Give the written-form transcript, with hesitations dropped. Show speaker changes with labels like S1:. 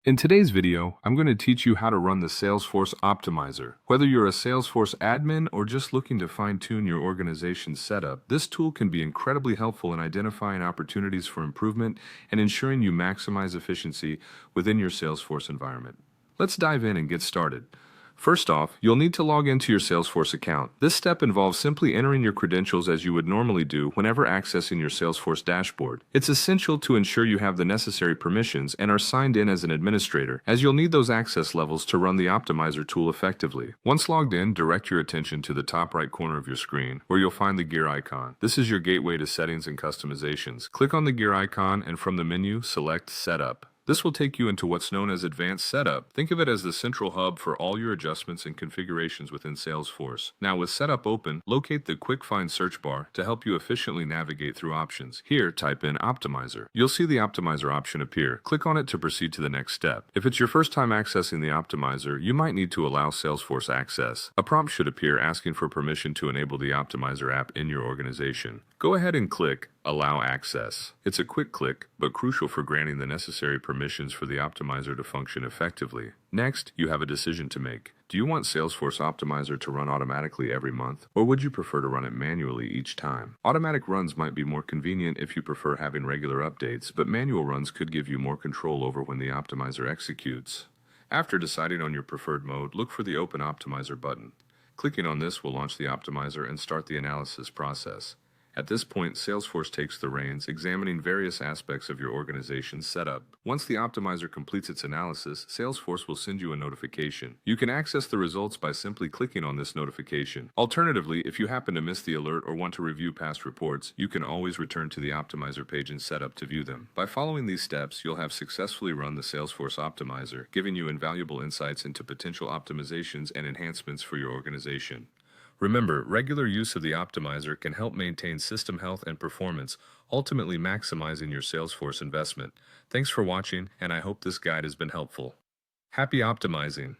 S1: In today's video, I'm going to teach you how to run the Salesforce Optimizer. Whether you're a Salesforce admin or just looking to fine-tune your organization's setup, this tool can be incredibly helpful in identifying opportunities for improvement and ensuring you maximize efficiency within your Salesforce environment. Let's dive in and get started. First off, you'll need to log into your Salesforce account. This step involves simply entering your credentials as you would normally do whenever accessing your Salesforce dashboard. It's essential to ensure you have the necessary permissions and are signed in as an administrator, as you'll need those access levels to run the Optimizer tool effectively. Once logged in, direct your attention to the top right corner of your screen, where you'll find the gear icon. This is your gateway to settings and customizations. Click on the gear icon and from the menu, select Setup. This will take you into what's known as Advanced Setup. Think of it as the central hub for all your adjustments and configurations within Salesforce. Now, with Setup open, locate the Quick Find search bar to help you efficiently navigate through options. Here, type in Optimizer. You'll see the Optimizer option appear. Click on it to proceed to the next step. If it's your first time accessing the Optimizer, you might need to allow Salesforce access. A prompt should appear asking for permission to enable the Optimizer app in your organization. Go ahead and click Allow Access. It's a quick click, but crucial for granting the necessary permissions for the Optimizer to function effectively. Next, you have a decision to make. Do you want Salesforce Optimizer to run automatically every month, or would you prefer to run it manually each time? Automatic runs might be more convenient if you prefer having regular updates, but manual runs could give you more control over when the Optimizer executes. After deciding on your preferred mode, look for the Open Optimizer button. Clicking on this will launch the Optimizer and start the analysis process. At this point, Salesforce takes the reins, examining various aspects of your organization's setup. Once the Optimizer completes its analysis, Salesforce will send you a notification. You can access the results by simply clicking on this notification. Alternatively, if you happen to miss the alert or want to review past reports, you can always return to the Optimizer page in Setup to view them. By following these steps, you'll have successfully run the Salesforce Optimizer, giving you invaluable insights into potential optimizations and enhancements for your organization. Remember, regular use of the Optimizer can help maintain system health and performance, ultimately maximizing your Salesforce investment. Thanks for watching, and I hope this guide has been helpful. Happy optimizing!